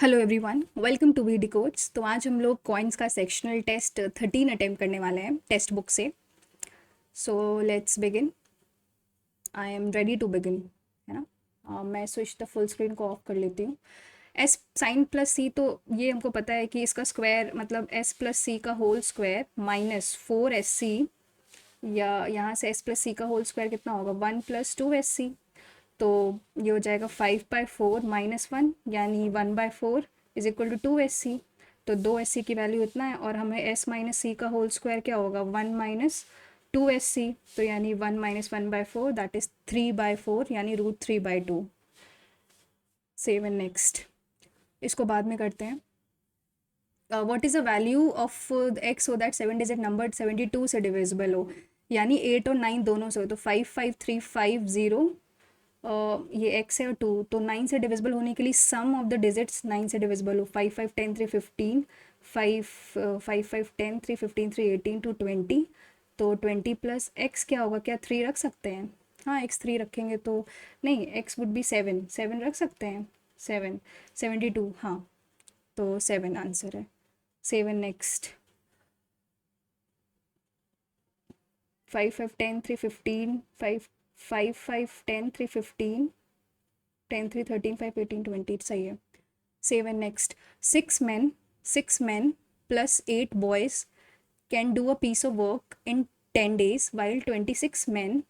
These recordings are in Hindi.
Hello everyone, welcome to V Decodes. तो आज हम लोग कॉइन्स का सेक्शनल टेस्ट 13 अटेम्प्ट करने वाले हैं टेक्स्ट बुक से। So let's begin. I am ready to begin, है ना। मैं स्विच द फुल स्क्रीन को ऑफ कर लेती हूँ। एस साइन प्लस सी, तो ये हमको पता है कि इसका स्क्वायर मतलब एस प्लस सी का होल स्क्वायर माइनस 4 SC, या यहाँ से एस प्लस सी का होल स्क्वायर कितना होगा 1 + 2 SC। तो ये हो जाएगा 5/4 -1, यानी 1/4 इज इक्वल टू 2 SC। तो 2 SC की वैल्यू इतना है, और हमें s माइनस सी का होल स्क्वायर क्या होगा 1 - 2 SC। तो यानी 1 - 1/4 दैट इज 3/4, यानी √3/2। Save and next. इसको बाद में करते हैं। What is the value of x so that 7 digit number 72 से डिविजिबल हो, यानी 8 और 9 दोनों से हो। तो 55350, ये x है और 2, तो 9 से डिविजिबल होने के लिए सम ऑफ द डिजिट्स 9 से डिविजिबल हो। 5 5 10 3 15, 5 5 5 10 3 15 3 18 to 20। तो 20 प्लस x क्या होगा, क्या 3 रख सकते हैं? हाँ, x 3 रखेंगे तो नहीं, x वुड बी 7, 7 रख सकते हैं। 7 72, हाँ, तो 7 आंसर है। 7 नेक्स्ट। 5 5 10 3 15, 5 5 5 10 3 15, 10 3 13 5 18 20, सही है। 7 next. 6 men plus 8 boys can do a piece of work in 10 days, while 26 men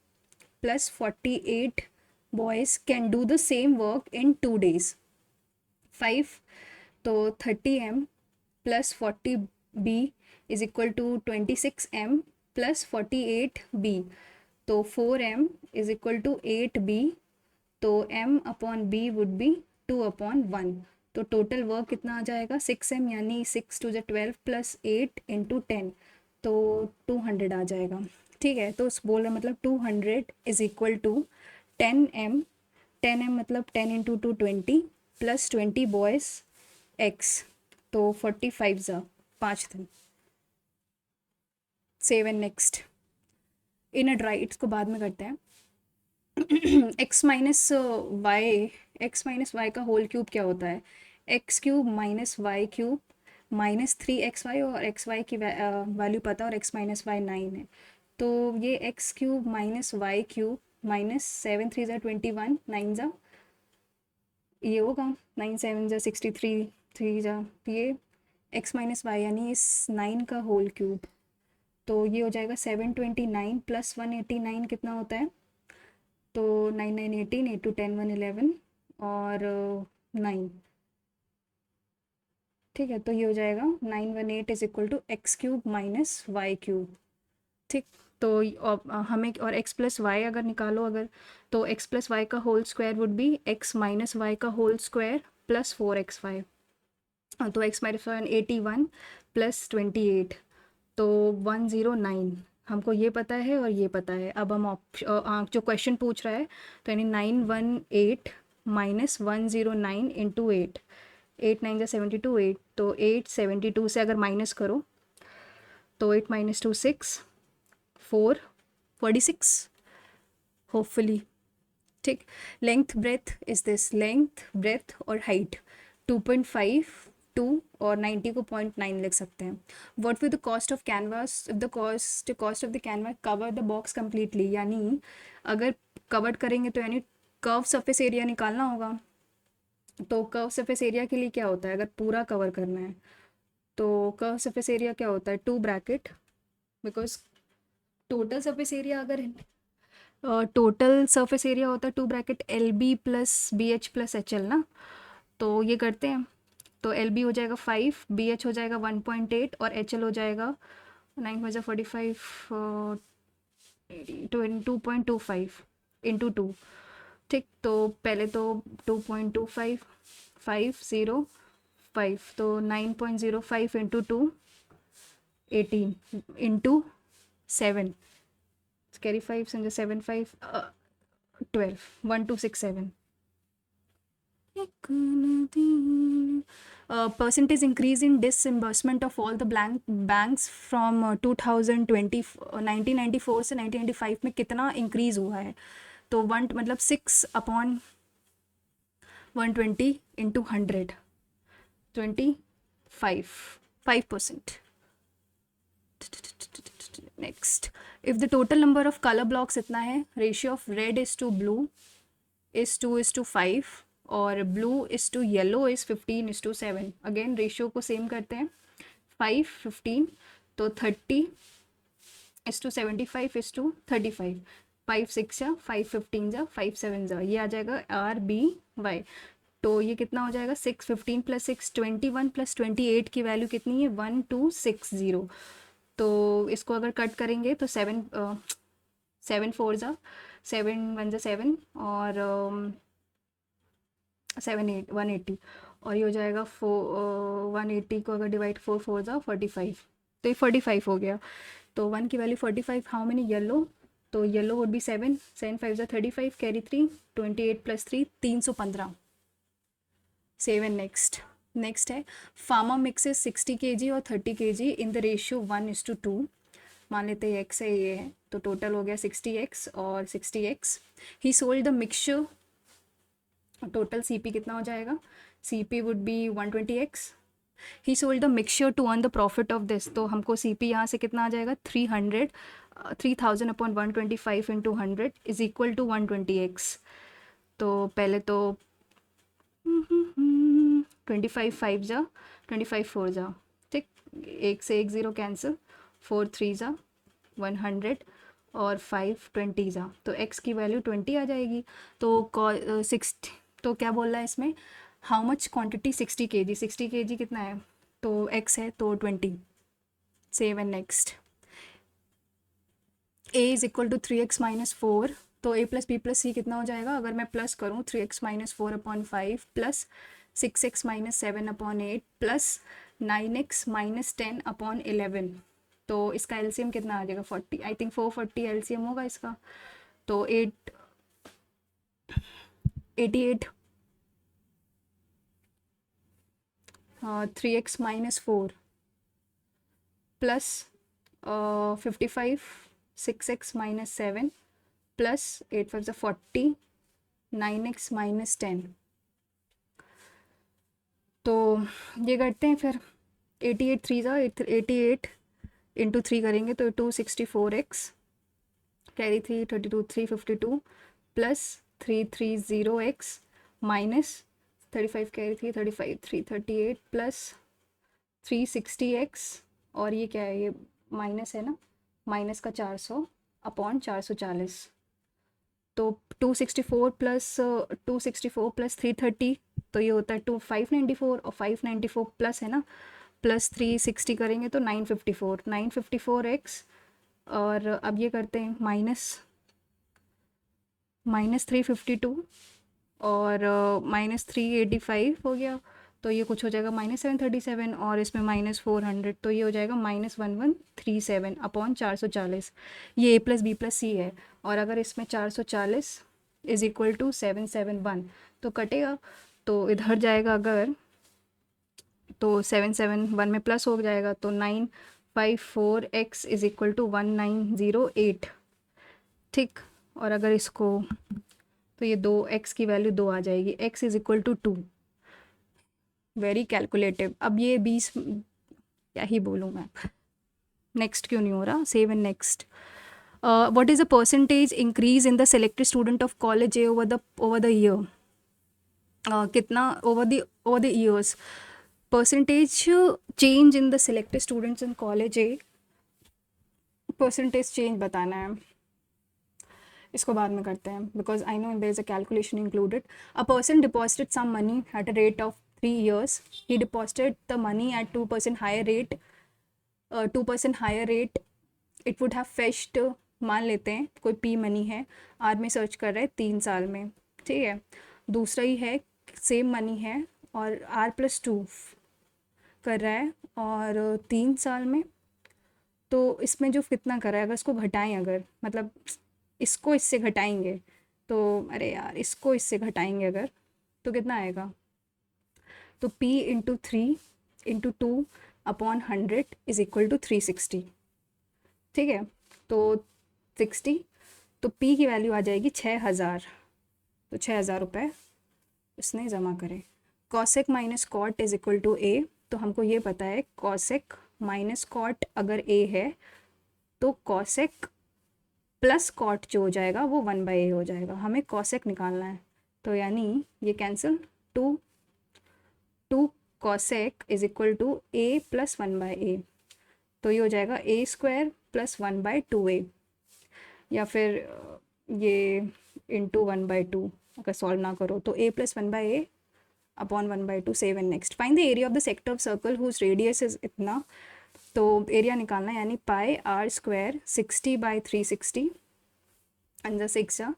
plus 48 boys can do the same work in 2 days. 5, तो 30m plus 40b is equal to 26m plus 48b। तो 4m is equal to 8b, तो m upon b would be 2/1। तो टोटल वर्क कितना आ जाएगा 6m, यानी 6 2 12 प्लस 8 × 10, तो 200 आ जाएगा। ठीक है, तो बोल रहे मतलब 200 is equal to 10m। 10m मतलब 10 × 2 20 प्लस 20 बॉयज़ x, तो 45 ज़ा 5 दिन। Save and next. In a dry, इसको बाद में करते हैं। x का होल क्यूब क्या होता है? x³ - y³ -3xy, और xy की वैल्यू पता, और x - y 9 है। तो ये x³ - y³ -7 3 = 21, 9 ज़ा ये होगा 9 7 ज़ा 63, 3 ज़ा ये x - y, यानी इस 9 का होल क्यूब। तो ये हो जाएगा 729 प्लस 189 कितना होता है? तो 9 9 18, 8 2 10 1 11 और 9। ठीक है, तो ये हो जाएगा 918 is equal to x³ - y³। ठीक, तो हमें और x + y अगर निकालो, अगर तो x + y का whole square would be x - y का होल स्क्वायर प्लस 4xy। तो x - y 81 प्लस 28, तो 109। हमको ये पता है और ये पता है। अब हम जो क्वेश्चन पूछ रहा है, तो यानी 918 - 109 × 8, 8 9 72, 8, तो 872 से अगर माइनस करो तो 8 - 2 6, 4 46 होपफुली। ठीक, length breadth is this, length breadth और हाइट 2.5 2 और 90 को 0.9 लिख सकते हैं। What will the cost of canvas if the cost of the canvas cover the box completely, यानी अगर कवर करेंगे तो यानी कर्व सरफेस एरिया निकालना होगा। तो कर्व सरफेस एरिया के लिए क्या होता है, अगर पूरा कवर करना है तो कर्व सरफेस एरिया क्या होता है 2 bracket, because total surface area अगर टोटल सरफेस एरिया होता है 2 ब्रैकेट LB + BH + HL ना। तो ये करते हैं, तो LB हो जाएगा 5, BH हो जाएगा 1.8 और HL हो जाएगा 9 × 45 2.25 × 2। ठीक, तो पहले तो 2.25 505, तो 9.05 × 2 18 × 7, कैरी 5 समझो 7 5 12 1267। Percentage increase in disbursement of all the blank banks from 2020 1994 से 1995 में कितना इंक्रीज हुआ है? तो 1 मतलब 6/120 × 100। 5%. Next, if the total number of colour blocks इतना है, ratio of red is to blue is 2:5 और blue is to yellow is 15:7. Again ratio को सेम करते हैं, 5:15, तो 30:75:35, 5 6 जा 5 15 जा 5 7 जा, ये आ जाएगा RBY. तो ये कितना हो जाएगा, 6 15 + 6 21 + 28 की वैल्यू कितनी है, 1260. तो इसको अगर कट करेंगे तो 7 4 जा 7 1 जा 7 और 180, और ये हो जाएगा 180 को अगर डिवाइड 4 4 जा 45, तो ये 45 हो गया. तो 1 की वैल्यू 45. हाउ मेनी येलो, तो येलो वुड बी 7 7 5 जा 35, कैरी 3, 28 + 3 315. 7 नेक्स्ट है, फार्मा मिक्सेस 60 kg और 30 kg इन द रेशियो 1:2. मान लेते हैं x है, ये है, तो टोटल हो गया 60x और 60x. He sold the mixture, total CP कितना हो जाएगा, CP would be 120x. He sold the mixture to earn the profit of this, तो हमको CP यहाँ से कितना आ जाएगा, 3000/125 × 100 इज इक्वल टू 120x. तो पहले तो 25 5 जा 25 4 जा, ठीक, एक से एक 0 कैंसिल, 4 3 जा 100 और 5 20 जा, तो x की वैल्यू 20 आ जाएगी. तो 60, तो क्या बोल रहा है इसमें, how much quantity 60 kg, 60 kg कितना है, तो x है तो 20. 7 next, a is equal to 3x - 4, तो a + b + c कितना हो जाएगा, अगर मैं प्लस करूँ 3x - 4/5 plus 6x - 7/8 plus 9x - 10/11, तो इसका एलसीएम कितना आ जाएगा, 40. आई थिंक 440 एलसीएम होगा इसका. तो 88, 3x - 4 plus 55 6x - 7 plus 8 5 40 9x - 10. तो ये करते हैं फिर, 88 3 जा 88 × 3 करेंगे तो 264x, carry 3 32 352 plus 330x minus 35 carry 3 35 338 plus 360x, और ये क्या है, ये माइनस है ना, माइनस का 400/440. तो 264 + 330, तो ये होता है 594, और 594 प्लस है ना, प्लस 360 करेंगे तो 954x, और अब ये करते हैं माइनस 352 और -385 हो गया, तो ये कुछ हो जाएगा -737, और इसमें -400, तो ये हो जाएगा -1137/440. ये a + b + c है, और अगर इसमें 440 इज इक्वल टू 771, तो कटेगा, तो इधर जाएगा अगर, तो 771 में प्लस हो जाएगा, तो 954x इज इक्वल टू 1908, ठीक. और अगर इसको, तो ये 2x की वैल्यू 2 आ जाएगी, x is equal to 2. Very calculative. अब ये 20, क्या ही बोलूँ मैं, नेक्स्ट क्यों नहीं हो रहा, 7 next. What is the percentage increase in the selected student of college A over the year, कितना over the years, percentage change in the selected students in college A, percentage change बताना है, इसको बाद में करते हैं, because I know there is a calculation included. A person deposited some money at a rate of 3 years. He deposited the money at 2% higher rate. 2% higher rate. It would have fetched, मान लेते हैं कोई पी मनी है, आर में सर्च कर रहा है 3 साल में, ठीक है. दूसरा ही है, सेम मनी है और R+2 कर रहा है और 3 साल में, तो इसमें जो कितना कर रहा है, अगर इसको घटाएं, अगर मतलब इसको इससे घटाएंगे, तो अरे यार इसको इससे घटाएंगे अगर, तो कितना आएगा, तो P × 3 × 2/100 इज इक्वल टू 360, ठीक है. तो 60, तो P की वैल्यू आ जाएगी 6000, तो 6000 रुपये इसने जमा करे. Cosec minus cot is equal to A, तो हमको ये पता है कॉसेक माइनस कॉट अगर ए है तो कॉसेक प्लस कॉट जो हो जाएगा वो 1/a हो जाएगा। हमें कॉसेक निकालना है, तो यानी ये cancel, two cosec is equal to a plus 1/a, तो ये हो जाएगा a स्क्वायर प्लस 1/2a, या फिर ये इंटू 1/2 अगर सॉल्व ना करो तो a plus 1/a upon 1/2। Save and next, find the area of the sector of circle whose radius is इतना, तो एरिया निकालना है, यानी पाई आर स्क्वायर 60/360 अंदर 6 जा,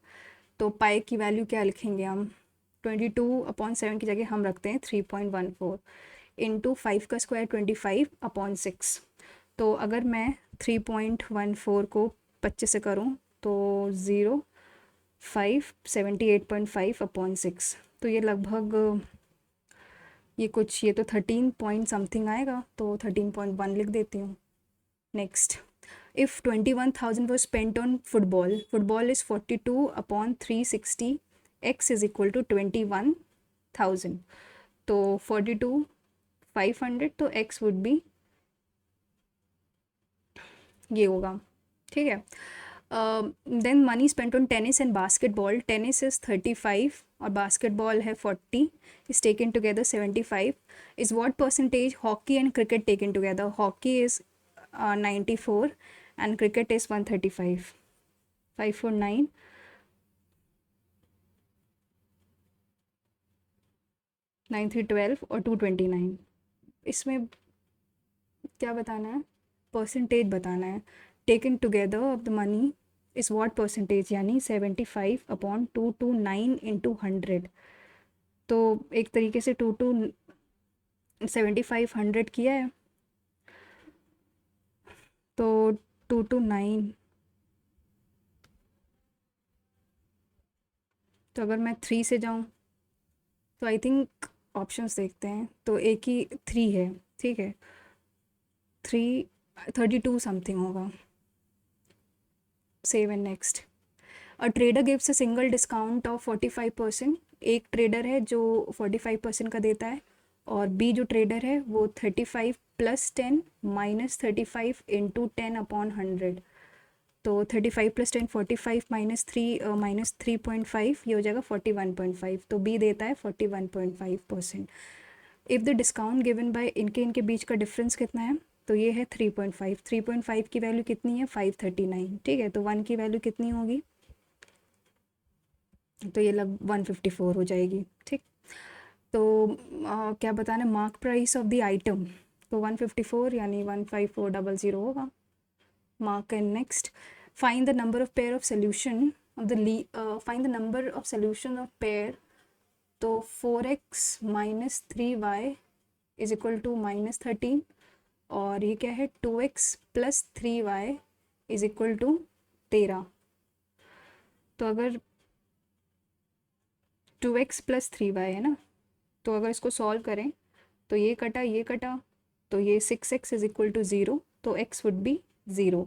तो पाई की वैल्यू क्या लिखेंगे हम, 22/7 की जगह हम रखते हैं 3.14 इंटू 5 का स्क्वायर 25/6। तो अगर मैं 3.14 को 25 से करूँ तो 78.5/6, तो ये लगभग ये तो 13 पॉइंट समथिंग आएगा, तो 13.1 लिख देती हूँ। Next, if 21,000 was spent on football is 42/360, x is equal to 21,000, तो 42,500, तो x would be ये होगा, ठीक है। Then money spent on tennis and basketball, tennis is 35 और बास्केटबॉल है 40, is taken together 75, is what percentage hockey and cricket taken together, hockey is 94 and cricket is 135, 549, 9312 और 229। इसमें क्या बताना है, परसेंटेज बताना है। Taken together of the money is what percentage, यानी 75/229 इंटू 100, तो एक तरीके से 75 किया है, तो 229, तो अगर मैं 3 से जाऊँ तो आई थिंक ऑप्शंस देखते हैं, तो एक ही 3 है, ठीक है, 32 समथिंग होगा। Save and next, a trader gives a single discount of 45%, एक ट्रेडर है जो 45% का देता है, और बी जो ट्रेडर है वो 35 + 10 - 35 इंटू 10/100, तो 35 + 10 45 - 3.5, ये हो जाएगा 41.5, तो बी देता है 41.5%। If the discount given by इनके बीच का डिफरेंस कितना है, तो ये है 3.5, 3.5 की वैल्यू कितनी है 539, ठीक है, तो 1 की वैल्यू कितनी होगी, तो ये 154 हो जाएगी, ठीक। तो क्या बताना है, mark price of the item, तो 154 यानी 15400 होगा, mark and next. Find the number of pair of solution of the find the number of solution of pair, तो 4x - 3y is equal to -13, और ये क्या है 2x + 3y is equal to 13, तो अगर 2x + 3y है ना, तो अगर इसको सॉल्व करें तो ये कटा, तो ये 6x इज इक्वल टू 0, तो x वुड बी 0,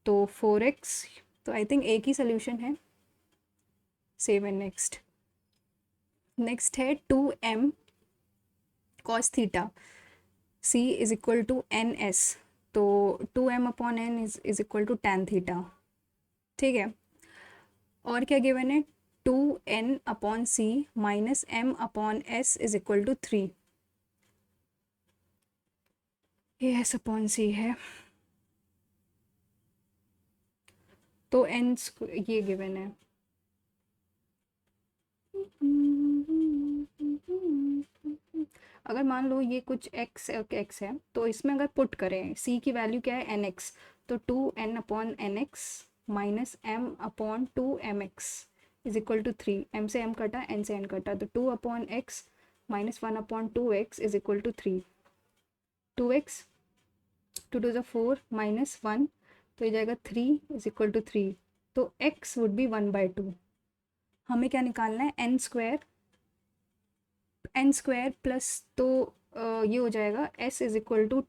तो 4x, तो आई थिंक एक ही सोल्यूशन है। सेव एंड नेक्स्ट, नेक्स्ट है 2m cos theta c is equal to ns, तो 2m/n is equal to tan theta, ठीक है। और क्या गिवन है, 2n/c - m/s is equal to 3, ये s/c है, तो n ये गिवन है। अगर मान लो ये कुछ x है, तो इसमें अगर पुट करें c की वैल्यू क्या है nx, तो 2n/nx - m/2mx is equal to 3, m से m कटा, n से n कटा, तो 2/x - 1/2x is equal to 3, 2x 2 2 ज़ा 4 -1, तो ये जाएगा 3 इज इक्वल टू 3, तो x वुड बी 1/2। हमें क्या निकालना है, n स्क्वायर प्लस, तो ये हो जाएगा s is equal to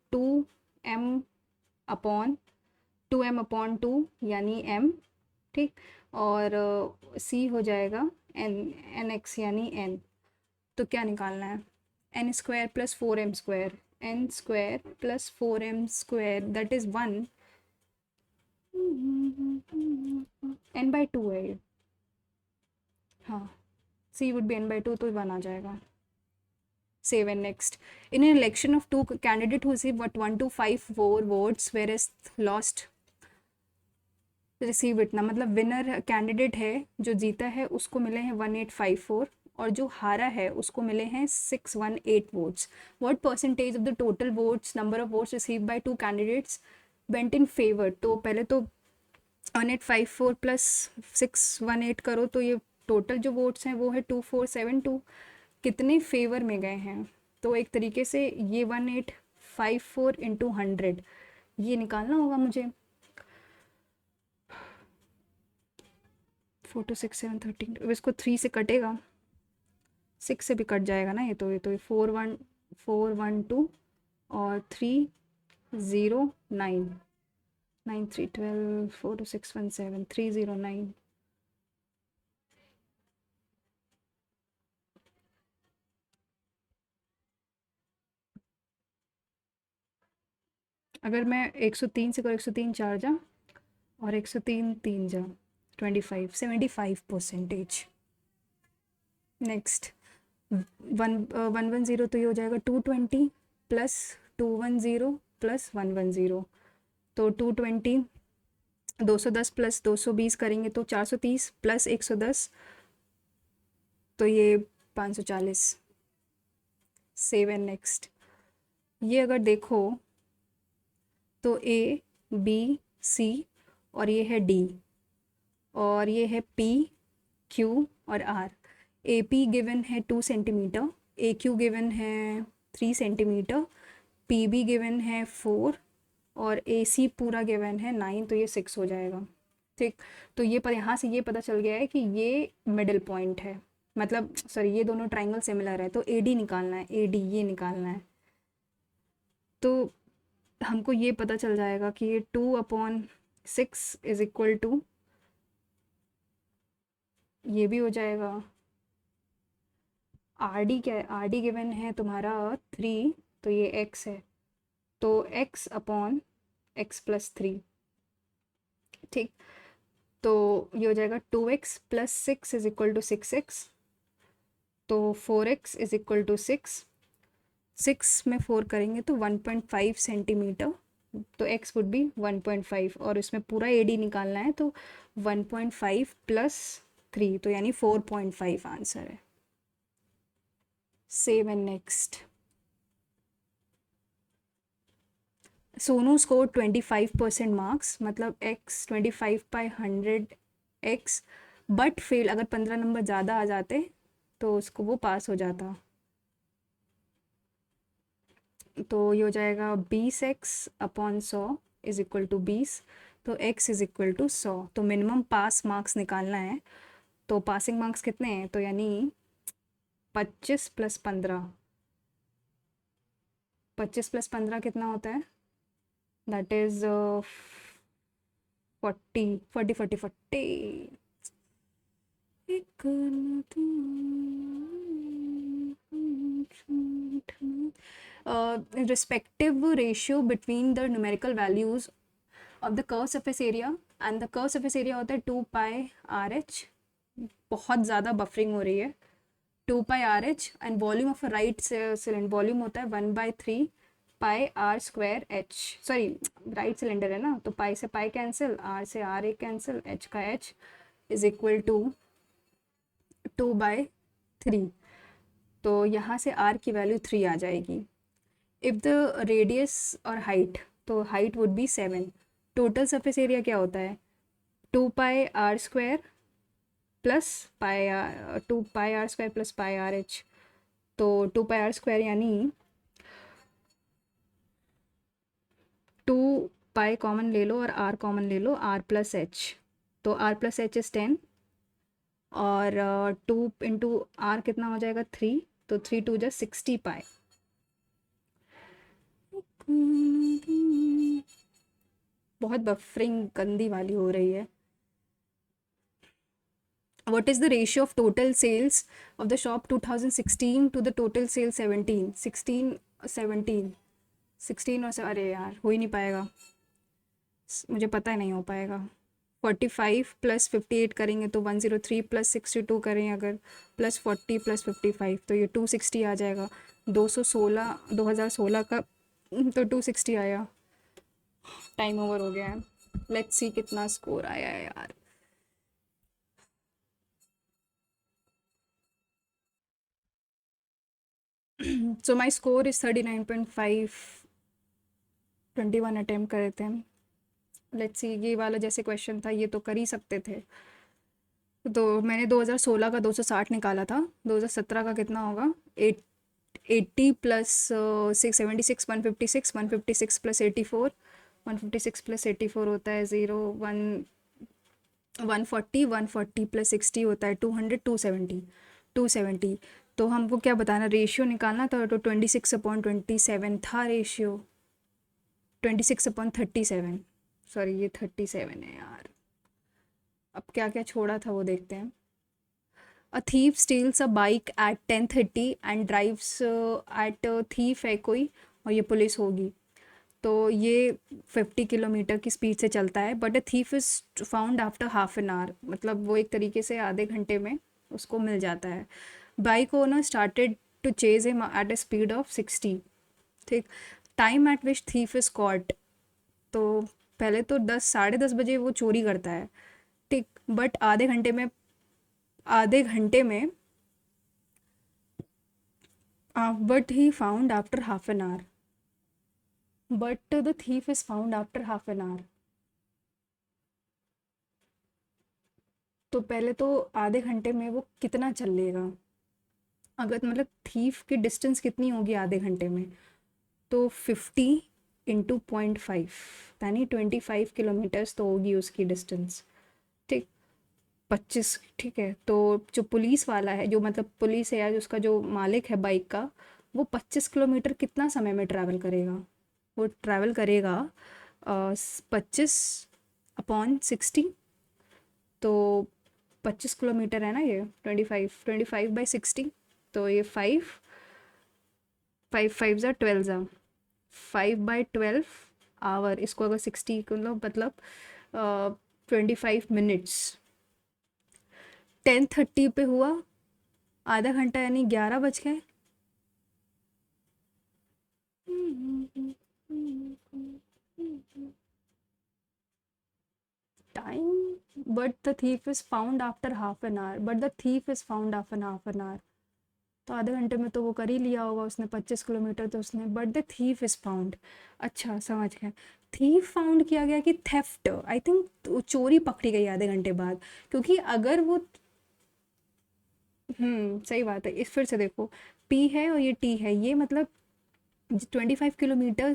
2m/2 यानी m, ठीक, और c हो जाएगा n x यानी n, तो क्या निकालना है, n square plus 4m square, n square plus 4m square, that is 1, n by 2 है ये, हाँ, c would be n by 2, तो 1 आ जाएगा. Save and next. In an election of two candidate who received what 1254 votes whereas lost receive इतना, मतलब विनर कैंडिडेट है जो जीता है उसको मिले हैं 1854 और जो हारा है उसको मिले हैं 618 votes. What percentage of the total votes, number of votes receive by two candidates went in favour. तो पहले तो 1854 प्लस 618 करो तो ये टोटल जो वोट्स हैं वो है 2472. कितने फेवर में गए हैं, तो एक तरीके से ये 1854 इंटू 100 ये निकालना होगा मुझे. 4 2 6 7 13, अब इसको 3 से कटेगा, 6 से भी कट जाएगा ना ये, तो ये 412 और 309 9 3 12 4 2 6 1 7 309. अगर मैं 103 से करूँ, 103 4 जा और 103 3 जा, 25 75%. नेक्स्ट 110 तो ये हो जाएगा 220 प्लस 210 प्लस 110, तो 220 210 प्लस 220 करेंगे तो 430 प्लस 110 तो ये 540. Save and next. ये अगर देखो तो ए बी सी और ये है डी और ये है पी क्यू और आर. ए पी गिवन है 2 सेंटीमीटर, ए क्यू गिवन है 3 सेंटीमीटर, पी बी गिवन है 4 और ए सी पूरा गिवन है 9, तो ये 6 हो जाएगा. ठीक, तो ये पर यहाँ से ये पता चल गया है कि ये मिडिल पॉइंट है, मतलब सॉरी ये दोनों ट्राइंगल सिमिलर है, तो ए डी निकालना है, ए डी ये निकालना है. तो हमको ये पता चल जाएगा कि ये 2/6 इज इक्वल टू, ये भी हो जाएगा आर डी. क्या है, आर डी गिवन है तुम्हारा 3, तो ये एक्स है, तो x/x+3. ठीक, तो ये हो जाएगा 2x plus 6 is equal to 6x, तो 4x इज इक्वल टू 6. 6 में 4 करेंगे तो 1.5 सेंटीमीटर, तो x वुड बी 1.5 और इसमें पूरा ए डी निकालना है, तो 1.5 प्लस 3 तो यानी 4.5 आंसर है. Save and next. Sonu score 25% marks, मतलब x 25/100x, बट फेल. अगर 15 नंबर ज़्यादा आ जाते तो उसको वो पास हो जाता. तो ये हो जाएगा 20x/100 इज इक्वल टू 20, तो x इज इक्वल टू 100. तो मिनिमम पास मार्क्स निकालना है, तो पासिंग मार्क्स कितने हैं, तो यानी 25 + 15, 25 + 15 कितना होता है, that is 40 40 40 40. Respective ratio between the numerical values of the curve surface area and the curve surface area होता है 2πRh. बहुत ज़्यादा बफरिंग हो रही है. 2πRh and volume of a right cylinder, volume होता है 1/3 πr²h. सॉरी राइट सिलेंडर है ना, तो पाई से पाई कैंसिल, आर से आर एक कैंसिल, एच का एच इज इक्वल टू 2/3. तो यहाँ से r की वैल्यू 3 आ जाएगी. इफ़ द रेडियस और हाइट, तो height would be 7. Total surface area क्या होता है, 2πr² plus 2πr² plus πrh, तो 2πr² यानी 2 पाई कॉमन ले लो और r कॉमन ले लो, r प्लस एच, तो r प्लस एच इज़ 10 और 2 इंटू r कितना हो जाएगा 3, तो 3 2 जा 60 पाई. बहुत बफरिंग गंदी वाली हो रही है. What is the ratio of total sales of the shop 2016 to the total sales 16 और अरे यार हो ही नहीं पाएगा, मुझे पता है नहीं हो पाएगा। 45 प्लस 58 करेंगे तो 103 प्लस 62 करें अगर, प्लस 40 प्लस 55 तो ये 260 आ जाएगा। 216 2016 का तो 260 आया। टाइम ओवर हो गया है। लेट्स सी कितना स्कोर आया है यार। सो माई स्कोर इज़ 39.5। 21 अटैम्प्ट करे थे। लेट्स सी, ये वाला जैसे क्वेश्चन था ये तो कर ही सकते थे। तो मैंने 2016 का 260 निकाला था, 2017 का कितना होगा? 80 प्लस 676 156, 156 प्लस 84, 156 प्लस 84 होता है 0 1 140, 140 प्लस 60 होता है 200, 270, 270। तो हमको क्या बताना, रेशियो निकालना था। तो 26/27 था रेशियो, 26/37। सॉरी ये 37 है यार। अब क्या क्या छोड़ा था वो देखते हैं। A thief steals a bike at 10:30 and drives at, thief है कोई और ये पुलिस होगी। तो ये 50 किलोमीटर की स्पीड से चलता है, but a thief is found after half an hour, मतलब वो एक तरीके से आधे घंटे में उसको मिल जाता है। Bike owner started to chase him at a speed of 60। ठीक। Time at which thief is caught, तो पहले तो 10 साढ़े 10 बजे वो चोरी करता है। ठीक। बट आधे घंटे में but he found after half an hour, but the thief is found after half an hour. तो पहले तो आधे घंटे में वो कितना चल लेगा, अगर मतलब थीफ की डिस्टेंस कितनी होगी आधे घंटे में, तो 50 इंटू 0.5 यानी 25 किलोमीटर्स तो होगी उसकी डिस्टेंस। ठीक। 25। ठीक है, तो जो पुलिस वाला है, जो मतलब पुलिस है या जो उसका जो मालिक है बाइक का, वो 25 किलोमीटर कितना समय में ट्रैवल करेगा? वो ट्रैवल करेगा 25/60। तो 25 किलोमीटर है ना ये, 25 बाई 60, तो ये 5 5 5 ज़ा 12 ज़ा 5/12 आवर। इसको अगर 60 को मतलब 25 मिनट्स। 10:30 पे हुआ, आधा घंटा यानी 11 बज गए। Time, but the thief is found after half an hour, but the thief is found after half an hour. तो आधे घंटे में तो वो कर ही लिया होगा उसने 25 किलोमीटर तो उसने, but the thief is found. अच्छा समझ गए। थीफ फाउंड किया गया कि थेफ्ट, आई थिंक चोरी पकड़ी गई आधे घंटे बाद, क्योंकि अगर वो सही बात है। इस फिर से देखो, पी है और ये टी है, ये मतलब 25 किलोमीटर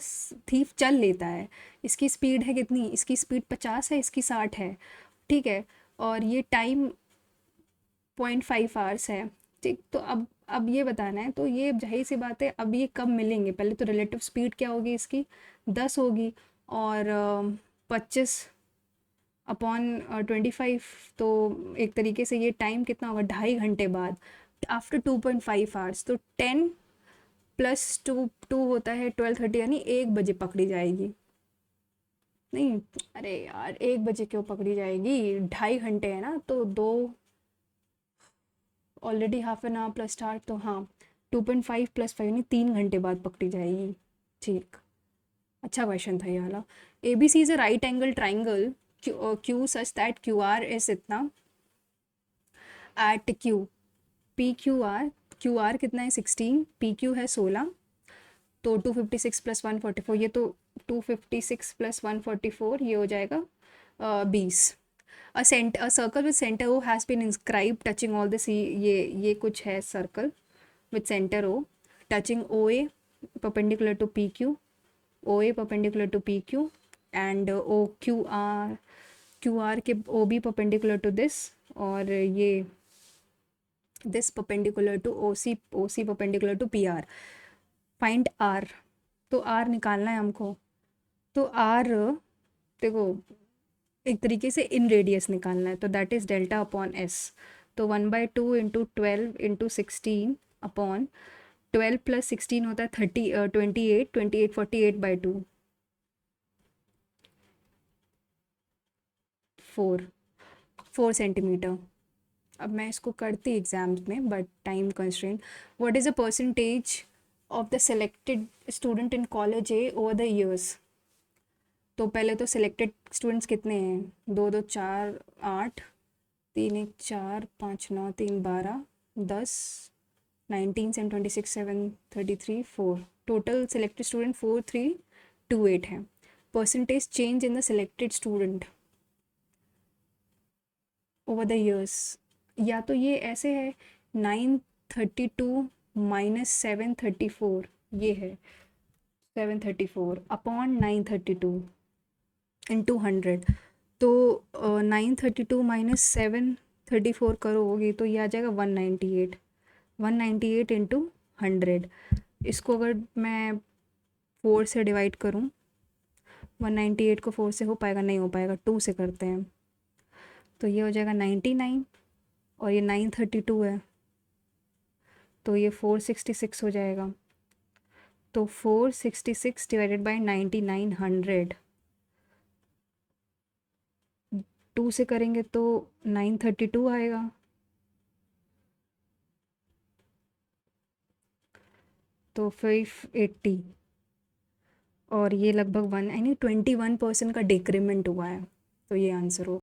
थीफ चल लेता है। इसकी स्पीड है कितनी, इसकी स्पीड 50 है, इसकी 60 है। ठीक है। और ये टाइम 0.5 आवर्स है। ठीक। तो अब ये बताना है, तो ये जाहिर सी बात है, अब ये कब मिलेंगे? पहले तो रिलेटिव स्पीड क्या होगी इसकी, 10 होगी, और 25/25, तो एक तरीके से ये टाइम कितना होगा, 2.5 घंटे बाद, आफ्टर 2.5 आवर्स। तो 10 + 2 होता है 12:30, यानी 1 बजे पकड़ी जाएगी। नहीं, अरे यार 1 बजे क्यों पकड़ी जाएगी, 2.5 घंटे है ना, तो दो, already half an hour plus start, तो हाँ 2.5 + 5 यानी 3 घंटे बाद पकड़ी जाएगी। ठीक। अच्छा क्वेश्चन था ये वाला। A B C is a right angle triangle Q such that Q R is इतना at Q, P Q R कितना है 16, पी क्यू है 16, तो 256 + 144, ये तो 256 + 144 ये हो जाएगा 20। A circle with centre O has been inscribed touching all the C, ये कुछ है circle with centre O touching O A perpendicular to P Q, O A perpendicular to P Q, and O Q R के O B perpendicular to this, और ये this perpendicular to O C perpendicular to P R. Find R, तो आर निकालना है हमको। तो आर देखो एक तरीके से इन रेडियस निकालना है, तो that is delta upon S. तो 1/2 इंटू 12 इंटू 16 अपॉन 12 प्लस 16 होता है 28, 48/2 4 सेंटीमीटर। अब मैं इसको करती एग्जाम्स में, but time constraint. What is a percentage of the selected student in college A over the years? तो पहले तो सिलेक्टेड स्टूडेंट्स कितने हैं? 2 2 4 8, 3 1 4 5 9 3 12 10 19 7 26 7 33 4, टोटल सिलेक्टेड स्टूडेंट 4328 है। Percentage change in the selected student over the years, या तो ये ऐसे है 932 माइनस 734, ये है 734 अपॉन 932 इंटू 100। तो 932 माइनस 734 करोगे तो ये आ जाएगा 198, 198 इंटू 100। इसको अगर मैं 4 से डिवाइड करूँ, 198 को 4 से हो पाएगा? नहीं हो पाएगा, 2 से करते हैं। तो ये हो जाएगा 99 और ये 932 है, तो ये 466 हो जाएगा। तो 466 डिवाइडेड बाई 99, 2 से करेंगे तो 932 आएगा। तो 580, और ये लगभग 21% का डिक्रीमेंट हुआ है, तो ये आंसर हो।